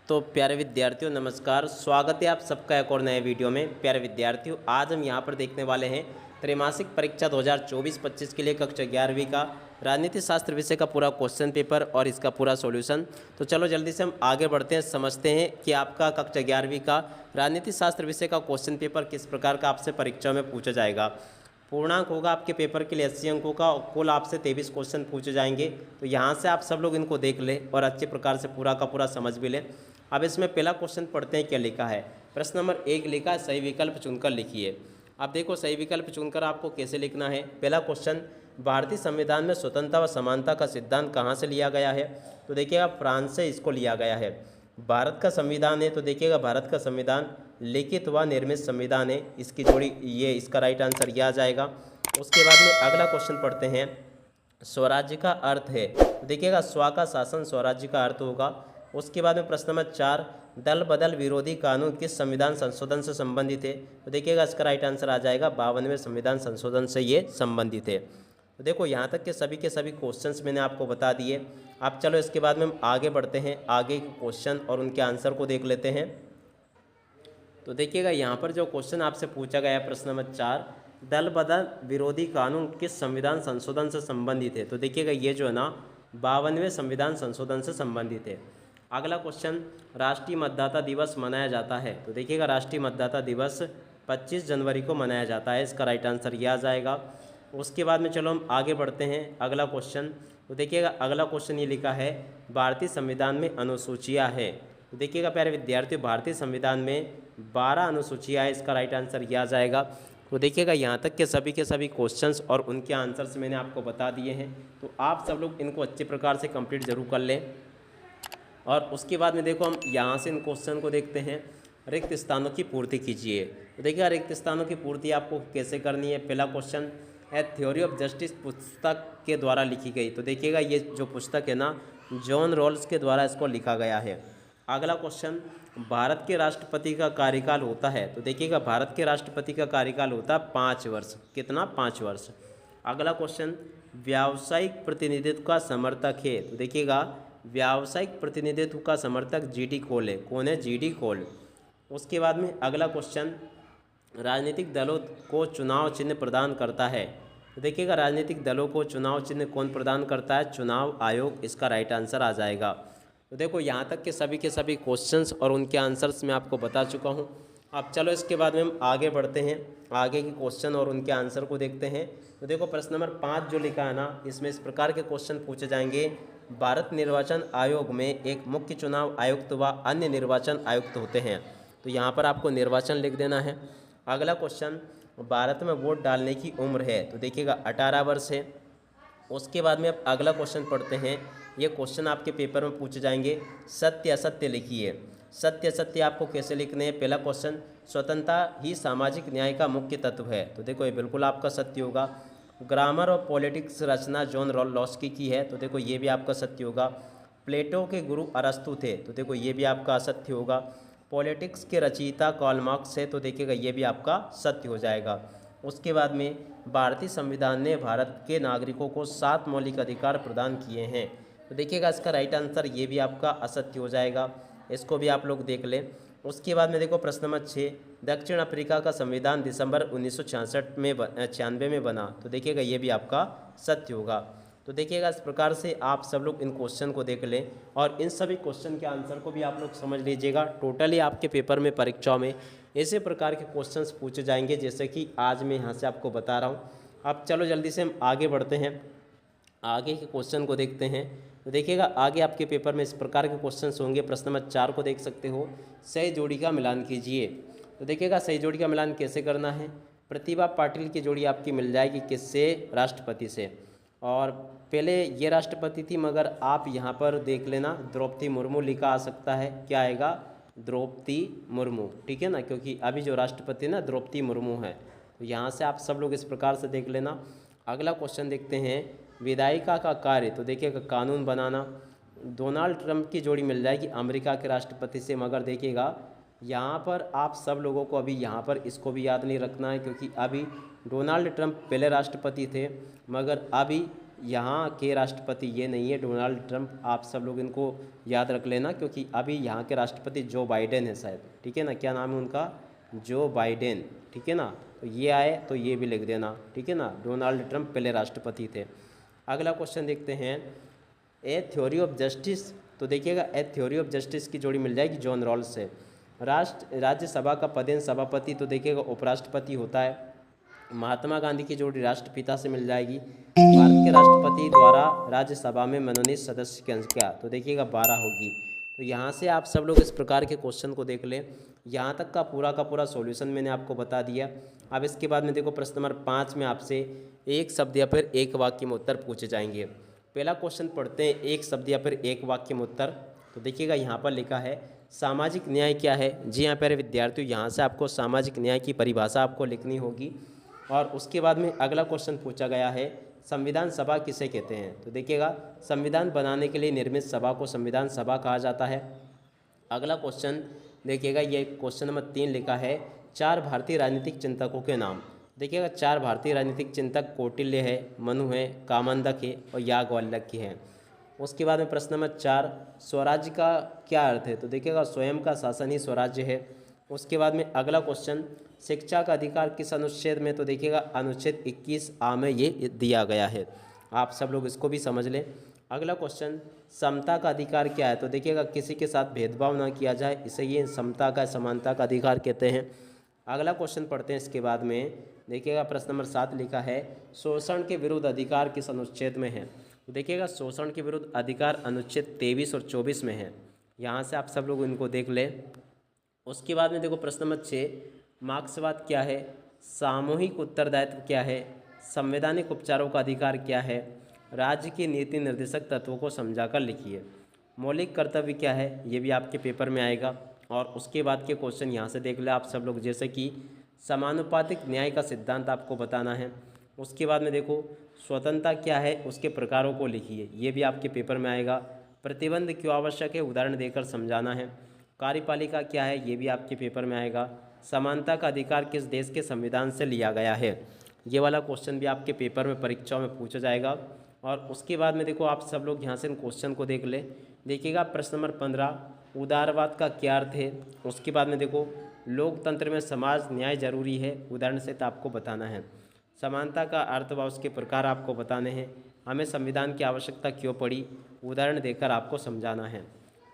तो प्यारे विद्यार्थियों नमस्कार, स्वागत है आप सबका एक और नए वीडियो में। प्यारे विद्यार्थियों, आज हम यहाँ पर देखने वाले हैं त्रैमासिक परीक्षा 2024-25 के लिए कक्षा 11वीं का राजनीति शास्त्र विषय का पूरा क्वेश्चन पेपर और इसका पूरा सॉल्यूशन। तो चलो जल्दी से हम आगे बढ़ते हैं, समझते हैं कि आपका कक्षा 11वीं का राजनीति शास्त्र विषय का क्वेश्चन पेपर किस प्रकार का आपसे परीक्षा में पूछा जाएगा। पूर्णांक होगा आपके पेपर के लिए 80 अंकों का और कुल आपसे 23 क्वेश्चन पूछे जाएंगे। तो यहाँ से आप सब लोग इनको देख लें और अच्छे प्रकार से पूरा का पूरा समझ भी लें। अब इसमें पहला क्वेश्चन पढ़ते हैं, क्या लिखा है। प्रश्न नंबर 1 लिखा है, सही विकल्प चुनकर लिखिए। अब देखो सही विकल्प चुनकर आपको कैसे लिखना है। पहला क्वेश्चन, भारतीय संविधान में स्वतंत्रता व समानता का सिद्धांत कहाँ से लिया गया है। तो देखिएगा फ्रांस से इसको लिया गया है। भारत का संविधान है, तो देखिएगा भारत का संविधान लिखित व निर्मित संविधान है, इसकी जोड़ी ये इसका राइट आंसर यह आ जाएगा। उसके बाद में अगला क्वेश्चन पढ़ते हैं, स्वराज्य का अर्थ है। तो देखिएगा स्व का शासन स्वराज्य का अर्थ होगा। उसके बाद में प्रश्न नंबर 4, दल बदल विरोधी कानून किस संविधान संशोधन से संबंधित है। तो देखिएगा इसका राइट आंसर आ जाएगा 52वें संविधान संशोधन से ये संबंधित है। तो देखो यहाँ तक के सभी क्वेश्चंस मैंने आपको बता दिए। अब चलो इसके बाद में हम आगे बढ़ते हैं, आगे के क्वेश्चन और उनके आंसर को देख लेते हैं। तो देखिएगा यहाँ पर जो क्वेश्चन आपसे पूछा गया है प्रश्न नंबर 4, दल बदल विरोधी कानून किस संविधान संशोधन से संबंधित है। तो देखिएगा ये जो है ना 52वें संविधान संशोधन से संबंधित है। अगला क्वेश्चन, राष्ट्रीय मतदाता दिवस मनाया जाता है। तो देखिएगा राष्ट्रीय मतदाता दिवस 25 जनवरी को मनाया जाता है, इसका राइट आंसर यह आ जाएगा। उसके बाद में चलो हम आगे बढ़ते हैं, अगला क्वेश्चन। तो देखिएगा अगला क्वेश्चन ये लिखा है, भारतीय संविधान में अनुसूचियाँ है। तो देखिएगा प्यारे विद्यार्थियों, भारतीय संविधान में 12 अनुसूचियाँ है, इसका राइट आंसर यह आ जाएगा। तो देखिएगा यहाँ तक के सभी क्वेश्चंस और उनके आंसर्स मैंने आपको बता दिए हैं। तो आप सब लोग इनको अच्छे प्रकार से कंप्लीट जरूर कर लें। और उसके बाद में देखो हम यहाँ से इन क्वेश्चन को देखते हैं, रिक्त स्थानों की पूर्ति कीजिए। तो देखिएगा रिक्त स्थानों की पूर्ति आपको कैसे करनी है। पहला question, A theory of justice पुस्तक के द्वारा लिखी गई। तो देखिएगा ये जो पुस्तक है ना, जॉन रॉल्स के द्वारा इसको लिखा गया है। अगला क्वेश्चन, भारत के राष्ट्रपति का कार्यकाल होता है। तो देखिएगा भारत के राष्ट्रपति का कार्यकाल होता है 5 वर्ष। कितना? 5 वर्ष। अगला क्वेश्चन, व्यावसायिक प्रतिनिधित्व का समर्थक है। तो देखिएगा व्यावसायिक प्रतिनिधित्व का समर्थक जीडी कोल है। कौन है? जीडी कोल। उसके बाद में अगला क्वेश्चन, राजनीतिक दलों को चुनाव चिन्ह प्रदान करता है। तो देखिएगा राजनीतिक दलों को चुनाव चिन्ह कौन प्रदान करता है? चुनाव आयोग, इसका राइट आंसर आ जाएगा। तो देखो यहाँ तक के सभी क्वेश्चंस और उनके आंसर्स मैं आपको बता चुका हूँ। अब चलो इसके बाद में हम आगे बढ़ते हैं, आगे के क्वेश्चन और उनके आंसर को देखते हैं। तो देखो प्रश्न नंबर 5 जो लिखा है ना, इसमें इस प्रकार के क्वेश्चन पूछे जाएंगे, भारत निर्वाचन आयोग में एक मुख्य चुनाव आयुक्त व अन्य निर्वाचन आयुक्त होते हैं। तो यहाँ पर आपको निर्वाचन लिख देना है। अगला क्वेश्चन, भारत में वोट डालने की उम्र है। तो देखिएगा 18 वर्ष है। उसके बाद में अब अगला क्वेश्चन पढ़ते हैं, ये क्वेश्चन आपके पेपर में पूछे जाएंगे, सत्य असत्य लिखिए। सत्य असत्य आपको कैसे लिखने हैं। पहला क्वेश्चन, स्वतंत्रता ही सामाजिक न्याय का मुख्य तत्व है। तो देखो ये बिल्कुल आपका सत्य होगा। ग्रामर और पॉलिटिक्स रचना जॉन रॉल्स्की की है। तो देखो ये भी आपका सत्य होगा। प्लेटो के गुरु अरस्तु थे। तो देखो ये भी आपका असत्य होगा। पॉलिटिक्स के रचयिता कार्ल मार्क्स है। तो देखिएगा ये भी आपका सत्य हो जाएगा। उसके बाद में भारतीय संविधान ने भारत के नागरिकों को 7 मौलिक अधिकार प्रदान किए हैं। तो देखिएगा इसका राइट आंसर ये भी आपका असत्य हो जाएगा, इसको भी आप लोग देख लें। उसके बाद में देखो प्रश्न नंबर 6, दक्षिण अफ्रीका का संविधान दिसंबर 1996 में बना। तो देखिएगा ये भी आपका सत्य होगा। तो देखिएगा इस प्रकार से आप सब लोग इन क्वेश्चन को देख लें और इन सभी क्वेश्चन के आंसर को भी आप लोग समझ लीजिएगा। टोटली आपके पेपर में परीक्षाओं में ऐसे प्रकार के क्वेश्चंस पूछे जाएंगे जैसे कि आज मैं यहाँ से आपको बता रहा हूँ। अब चलो जल्दी से हम आगे बढ़ते हैं, आगे के क्वेश्चन को देखते हैं। तो देखिएगा आगे आपके पेपर में इस प्रकार के क्वेश्चंस होंगे। प्रश्न नंबर 4 को देख सकते हो, सही जोड़ी का मिलान कीजिए। तो देखिएगा सही जोड़ी का मिलान कैसे करना है। प्रतिभा पाटिल की जोड़ी आपकी मिल जाएगी किससे? राष्ट्रपति से। और पहले ये राष्ट्रपति थी, मगर आप यहाँ पर देख लेना द्रौपदी मुर्मू लिखा आ सकता है। क्या आएगा? द्रौपदी मुर्मू, ठीक है ना, क्योंकि अभी जो राष्ट्रपति ना द्रौपदी मुर्मू है। तो यहाँ से आप सब लोग इस प्रकार से देख लेना। अगला क्वेश्चन देखते हैं, विधायिका का कार्य। तो देखिएगा कानून बनाना। डोनाल्ड ट्रंप की जोड़ी मिल जाएगी अमेरिका के राष्ट्रपति से, मगर देखिएगा यहाँ पर आप सब लोगों को अभी यहाँ पर इसको भी याद नहीं रखना है, क्योंकि अभी डोनाल्ड ट्रंप पहले राष्ट्रपति थे, मगर अभी यहाँ के राष्ट्रपति ये नहीं है डोनाल्ड ट्रंप, आप सब लोग इनको याद रख लेना, क्योंकि अभी यहाँ के राष्ट्रपति जो बाइडेन है शायद, ठीक है ना, क्या नाम है उनका, जो बाइडेन, ठीक है ना। तो ये आए तो ये भी लिख देना, ठीक है ना। डोनाल्ड ट्रंप पहले राष्ट्रपति थे। अगला क्वेश्चन देखते हैं, ए थ्योरी ऑफ जस्टिस। तो देखिएगा ए थ्योरी ऑफ जस्टिस की जोड़ी मिल जाएगी जॉन रॉल्स से। राज्यसभा का पदेन सभापति, तो देखिएगा उपराष्ट्रपति होता है। महात्मा गांधी की जोड़ी राष्ट्रपिता से मिल जाएगी। भारत के राष्ट्रपति द्वारा राज्यसभा में मनोनीत सदस्य की संख्या, तो देखिएगा 12 होगी। तो यहाँ से आप सब लोग इस प्रकार के क्वेश्चन को देख लें। यहाँ तक का पूरा सॉल्यूशन मैंने आपको बता दिया। अब इसके बाद में देखो प्रश्न नंबर 5 में आपसे एक शब्द या फिर एक वाक्य में उत्तर पूछे जाएंगे। पहला क्वेश्चन पढ़ते हैं, एक शब्द या फिर एक वाक्य में उत्तर। तो देखिएगा यहाँ पर लिखा है सामाजिक न्याय क्या है। जी हाँ प्यारे विद्यार्थियों, यहाँ से आपको सामाजिक न्याय की परिभाषा आपको लिखनी होगी। और उसके बाद में अगला क्वेश्चन पूछा गया है, संविधान सभा किसे कहते हैं। तो देखिएगा संविधान बनाने के लिए निर्मित सभा को संविधान सभा कहा जाता है। अगला क्वेश्चन देखिएगा, ये क्वेश्चन नंबर 3 लिखा है, 4 भारतीय राजनीतिक चिंतकों के नाम। देखिएगा 4 भारतीय राजनीतिक चिंतक कौटिल्य है, मनु है, कामंदक है और याज्ञवल्क्य है। उसके बाद में प्रश्न नंबर 4, स्वराज्य का क्या अर्थ है। तो देखिएगा स्वयं का शासन ही स्वराज्य है। उसके बाद में अगला क्वेश्चन, शिक्षा का अधिकार किस अनुच्छेद में। तो देखिएगा अनुच्छेद 21A में ये दिया गया है। आप सब लोग इसको भी समझ लें। अगला क्वेश्चन, समता का अधिकार क्या है। तो देखिएगा किसी के साथ भेदभाव ना किया जाए, इसे ये समता का समानता का अधिकार कहते हैं। अगला क्वेश्चन पढ़ते हैं इसके बाद में। देखिएगा प्रश्न नंबर 7 लिखा है, शोषण के विरुद्ध अधिकार किस अनुच्छेद में है। तो देखिएगा शोषण के विरुद्ध अधिकार अनुच्छेद 23 और 24 में है। यहाँ से आप सब लोग इनको देख लें। उसके बाद में देखो प्रश्न नंबर 6, मार्क्सवाद क्या है, सामूहिक उत्तरदायित्व क्या है, संवैधानिक उपचारों का अधिकार क्या है, राज्य की नीति निर्देशक तत्वों को समझाकर लिखिए, मौलिक कर्तव्य क्या है, ये भी आपके पेपर में आएगा। और उसके बाद के क्वेश्चन यहाँ से देख ले आप सब लोग, जैसे कि समानुपातिक न्याय का सिद्धांत आपको बताना है। उसके बाद में देखो स्वतंत्रता क्या है, उसके प्रकारों को लिखिए, ये भी आपके पेपर में आएगा। प्रतिबंध क्यों आवश्यक है, उदाहरण देकर समझाना है। कार्यपालिका क्या है, ये भी आपके पेपर में आएगा। समानता का अधिकार किस देश के संविधान से लिया गया है, ये वाला क्वेश्चन भी आपके पेपर में परीक्षाओं में पूछा जाएगा। और उसके बाद में देखो आप सब लोग यहाँ से इन क्वेश्चन को देख ले। देखिएगा प्रश्न नंबर 15, उदारवाद का क्या अर्थ है। उसके बाद में देखो लोकतंत्र में समाज न्याय जरूरी है, उदाहरण से तो आपको बताना है। समानता का अर्थ व उसके प्रकार आपको बताने हैं। हमें संविधान की आवश्यकता क्यों पड़ी, उदाहरण देकर आपको समझाना है।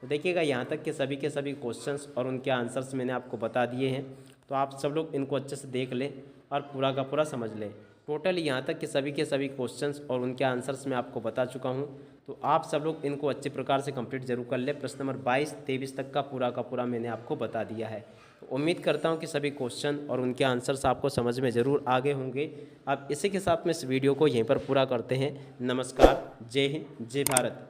तो देखिएगा यहाँ तक के सभी क्वेश्चंस और उनके आंसर्स मैंने आपको बता दिए हैं। तो आप सब लोग इनको अच्छे से देख लें और पूरा का पूरा समझ लें। टोटल यहाँ तक के सभी क्वेश्चंस और उनके आंसर्स मैं आपको बता चुका हूँ। तो आप सब लोग इनको अच्छे प्रकार से कंप्लीट जरूर कर लें। प्रश्न नंबर 22-23 तक का पूरा मैंने आपको बता दिया है। तो उम्मीद करता हूँ कि सभी क्वेश्चन और उनके आंसर्स आपको समझ में ज़रूर आ गए होंगे। अब इसी के साथ में इस वीडियो को यहीं पर पूरा करते हैं। नमस्कार, जय हिंद, जय भारत।